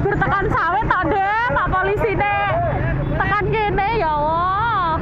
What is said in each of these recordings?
gur tekan sawit tok deh, Pak polisi deh tekan kene ya Allah.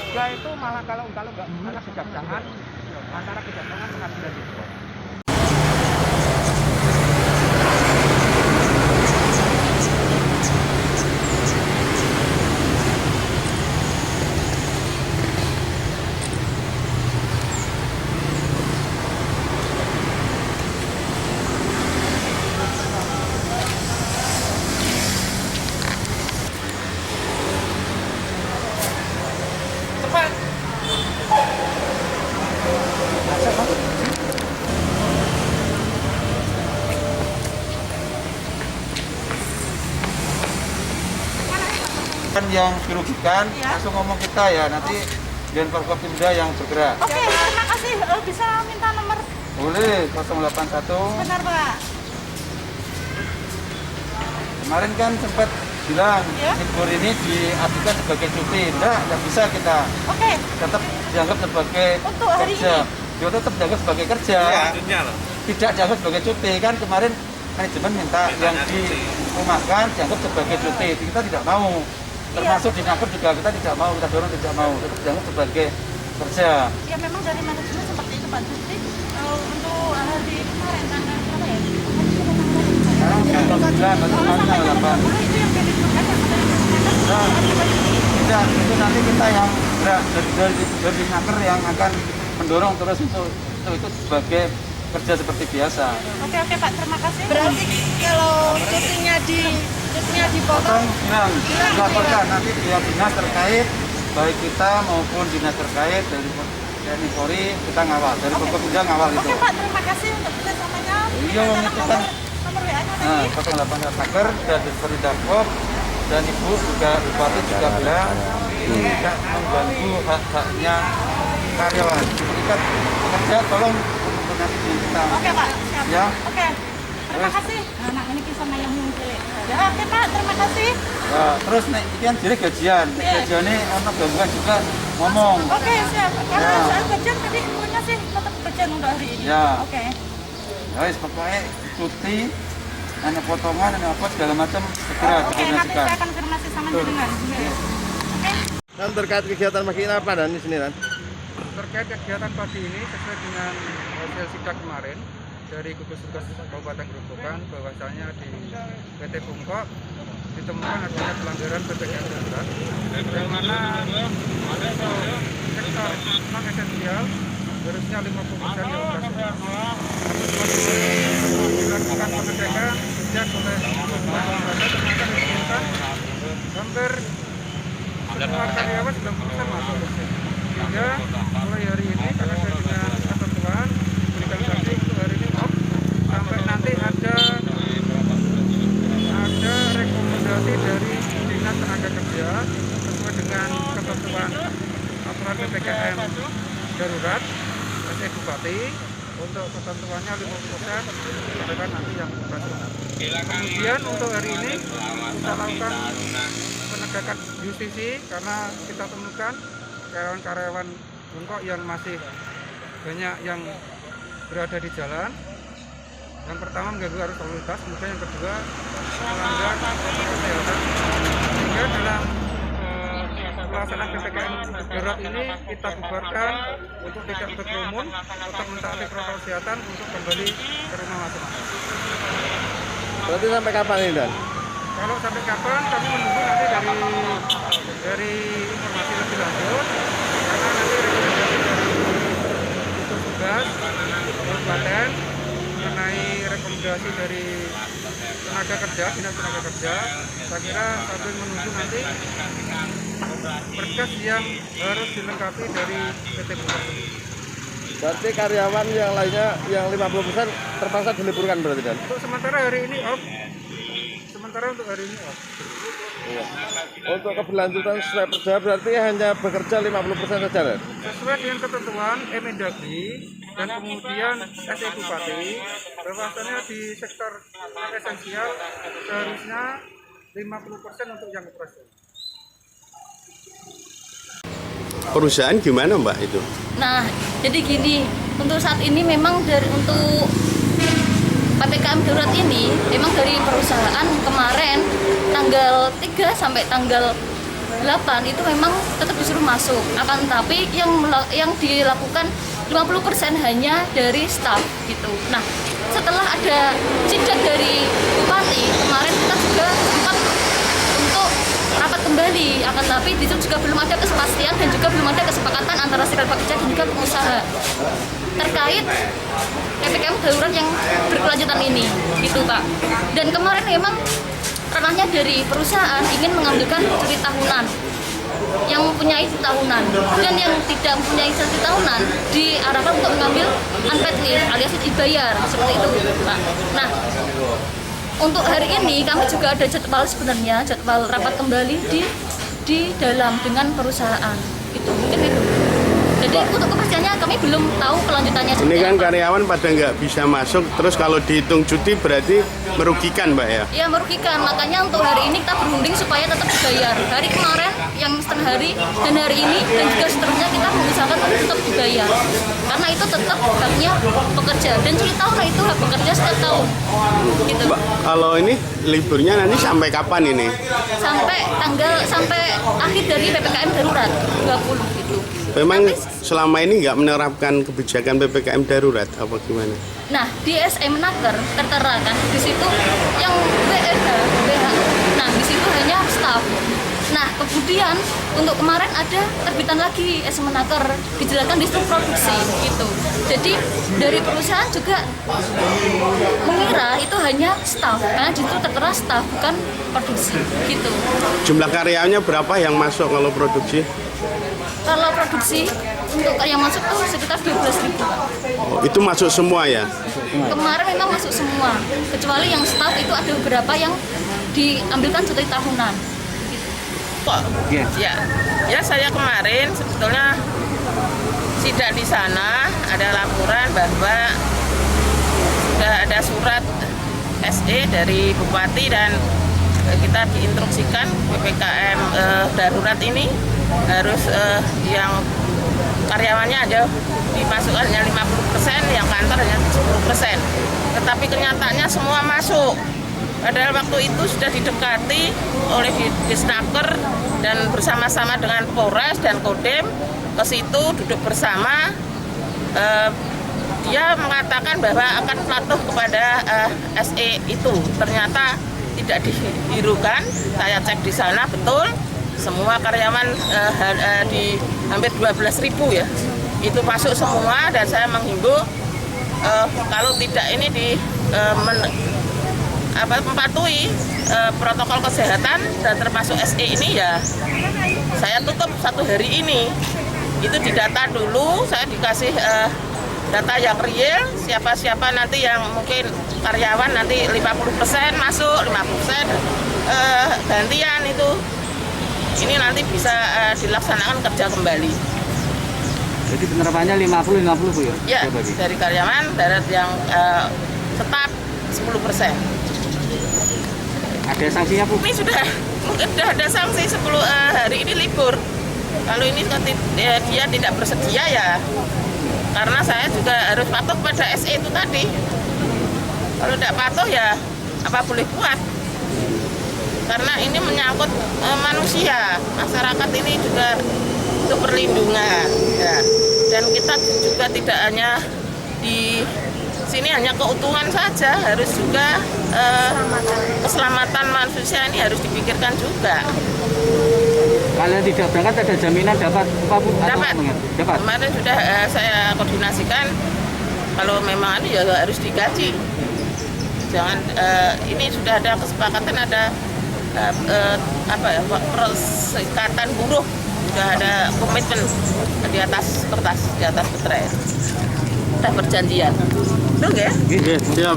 Ya itu malah kalau nggak ada kejaksaan antara kejaksaan pengadilan itu. Kan yang dirugikan langsung ngomong kita ya, nanti Denpasar Kopimda yang bergerak. Oke, terima kasih. Bisa minta nomor? Boleh, 081. Benar, Pak. Kemarin kan sempat bilang Ya. libur ini diajukan sebagai cuti. Nggak bisa kita. Oke. Tetap dianggap sebagai Untuk hari kerja. ini? Ya, tetap dianggap sebagai kerja. Tidak dianggap sebagai cuti. Kan kemarin manajemen minta yang dirumahkan dianggap sebagai cuti. Kita tidak mau. Termasuk di Naker juga kita tidak mau, kita dorong tidak mau. Tetap dianggap sebagai kerja. Ya memang dari manajemen seperti itu Pak Justi. Untuk hari kemarin tanggal berapa ya? Sekarang tanggal 9, baru kemarin tanggal 8. Itu yang diliburkan yang dari Tidak, itu nanti kita yang dari Naker yang akan mendorong terus itu sebagai kerja seperti biasa. Oke Pak, terima kasih. Berarti kalau cutinya dipotong, Bilang, laporkan nanti pihak dinas terkait, baik kita maupun dinas terkait dari TNI Polri kita ngawal, dari Kopimda ngawal itu. Oke Pak, terima kasih untuk kerjasamanya. Iya, itu kan Nomor WA-nya tadi. 08 Naker dan Disperindakob dan Ibu juga Bupati juga bilang ini tidak mengganggu hak-haknya karyawan. Ikat kerja tolong untuk nanti kita. Oke Pak, siap. Ya. Oke, terima kasih. Anak ini kisah yang cilik. Ya, oke Pak, terima kasih. Ya, terus nih ini kan jadi gajian. Gajiannya ono gangguan juga ngomong. Oke, siap. Kalau Ya. soal gajian tadi infonya sih tetap gajian untuk hari ini. Ya. Oke. Ya, wis pokoknya cuti, ada potongan, ada apa segala macam segera Oke, nanti dikoordinasikan. saya akan konfirmasi sama Betul. jenengan. Oke. Dan terkait kegiatan pagi ini apa dan di sini kan? Terkait kegiatan pagi ini sesuai dengan hasil sidak kemarin dari gugus tugas Kabupaten Grobogan bahwasanya di PT Bungkok ditemukan adanya pelanggaran PPKM darurat yang mana sektor non esensial harusnya 50% yang operasional dilakukan pengecekan sejak oleh ternyata ditemukan hampir semua karyawan 90% masuk sehingga mulai hari ini karena saya dengan ketentuan berikan sanksi untuk hari ini off sampai nanti ada rekomendasi dari Dinas Tenaga Kerja sesuai dengan ketentuan aturan PPKM darurat SE Bupati untuk ketentuannya 50% karyawan nanti yang operasional. Kemudian untuk hari ini kita lakukan penegakan justisi karena kita temukan karyawan-karyawan Bungkok yang masih banyak yang berada di jalan. Yang pertama mengganggu arus lalu lintas, kemudian yang kedua melanggar protokol kesehatan. Sehingga dalam pelaksanaan PPKM darurat ini kita bubarkan untuk tidak berkerumun, tetap mentaati protokol kesehatan untuk kembali ke rumah masing-masing. Berarti sampai kapan ini, Dan? Kalau sampai kapan kami menunggu nanti dari informasi lebih lanjut, karena nanti rekomendasi dari gugus tugas kabupaten mengenai rekomendasi dari tenaga kerja, dinas tenaga kerja, saya kira sambil menunggu nanti berkas yang harus dilengkapi dari PT Bupati. Berarti karyawan yang lainnya yang 50% terpaksa diliburkan berarti, Dan? Untuk sementara hari ini off. Iya. Untuk keberlanjutan sesuai perda berarti hanya bekerja 50% saja, Dan? Sesuai dengan ketentuan Emendagri dan kemudian SE Bupati, bahwasanya di sektor esensial seharusnya 50% untuk yang operasional. Perusahaan gimana, Mbak, itu? Nah, jadi gini, untuk saat ini memang untuk PPKM darurat ini memang dari perusahaan kemarin tanggal 3 sampai tanggal 8 itu memang tetap disuruh masuk. Akan tetapi yang dilakukan 50% hanya dari staf gitu. Nah, setelah ada sidak dari Bupati kemarin kita juga sempat untuk rapat kembali. Akan tetapi itu juga belum ada kepastian dan juga belum ada kesepakatan antara serikat pekerja dan juga pengusaha terkait PPKM darurat yang berkelanjutan ini, gitu Pak. Dan kemarin memang ranahnya dari perusahaan ingin mengambilkan cuti tahunan yang mempunyai tahunan dan yang tidak mempunyai cuti tahunan diarahkan untuk mengambil unpaid leave alias dibayar seperti itu Pak. Nah, untuk hari ini kami juga ada jadwal sebenarnya jadwal rapat kembali di dalam dengan perusahaan itu mungkin itu. Jadi untuk kepastiannya kami belum tahu kelanjutannya. Ini kan karyawan pada nggak bisa masuk, terus kalau dihitung cuti berarti merugikan, Mbak, ya? Ya merugikan, makanya untuk hari ini kita berunding supaya tetap dibayar. Hari kemarin yang setengah hari dan hari ini dan juga seterusnya kita mengusahakan untuk tetap dibayar. Karena itu tetap haknya pekerja dan cuti tahunan itu hak pekerja setiap tahun. Gitu. Mbak, kalau ini liburnya nanti sampai kapan ini? Sampai akhir dari PPKM darurat 20 gitu. Memang selama ini nggak menerapkan kebijakan PPKM darurat apa gimana? Nah, di SM Naker tertera kan di situ yang WFH, nah di situ hanya staf. Nah, kemudian untuk kemarin ada terbitan lagi SM Naker dijelaskan di situ produksi gitu. Jadi dari perusahaan juga mengira itu hanya staf, karena di situ tertera staf bukan produksi gitu. Jumlah karyawannya berapa yang masuk kalau produksi? Kalau produksi untuk yang masuk tuh sekitar 12.000. Oh, itu masuk semua ya? Kemarin memang masuk semua, kecuali yang staff itu ada beberapa yang diambilkan cuti tahunan. Ya saya kemarin sebetulnya sidak di sana ada laporan bahwa sudah ada surat SE dari Bupati dan kita diinstruksikan PPKM darurat ini harus yang karyawannya ada dimasukkan hanya 50%, yang kantor hanya 10%. Tetapi kenyataannya semua masuk. Padahal waktu itu sudah didekati oleh Disnaker dan bersama-sama dengan Polres dan Kodem ke situ duduk bersama. Dia mengatakan bahwa akan patuh kepada SE itu. Ternyata tidak dihirukan. Saya cek di sana betul. Semua karyawan di hampir 12.000 ya, itu masuk semua dan saya menghimbau kalau tidak ini mematuhi protokol kesehatan dan termasuk SE ini ya saya tutup 1 hari ini. Itu didata dulu, saya dikasih data yang real, siapa-siapa nanti yang mungkin karyawan nanti 50% masuk, 50% gantian itu. Ini nanti bisa dilaksanakan kerja kembali. Jadi penerapannya 50-50 Bu ya? Ya, dari karyawan darat yang tetap 10%. Ada sanksinya Bu? Ini mungkin sudah ada sanksi 10 hari ini libur. Kalau ini dia tidak bersedia ya, karena saya juga harus patuh pada SE itu tadi. Kalau tidak patuh ya apa boleh buat. karena ini menyangkut manusia. Masyarakat ini juga untuk perlindungan ya. Dan kita juga tidak hanya di sini hanya keutuhan saja, harus juga keselamatan manusia ini harus dipikirkan juga. Kalian tidak berangkat ada jaminan dapat upah bu? Dapat. Dapat. Kemarin sudah saya koordinasikan kalau memang ini ya harus digaji. Jangan ini sudah ada kesepakatan, ada perserikatan buruh, sudah ada komitmen di atas kertas, di atas baterai. Kita perjanjian. Betul nggak ya? Siap.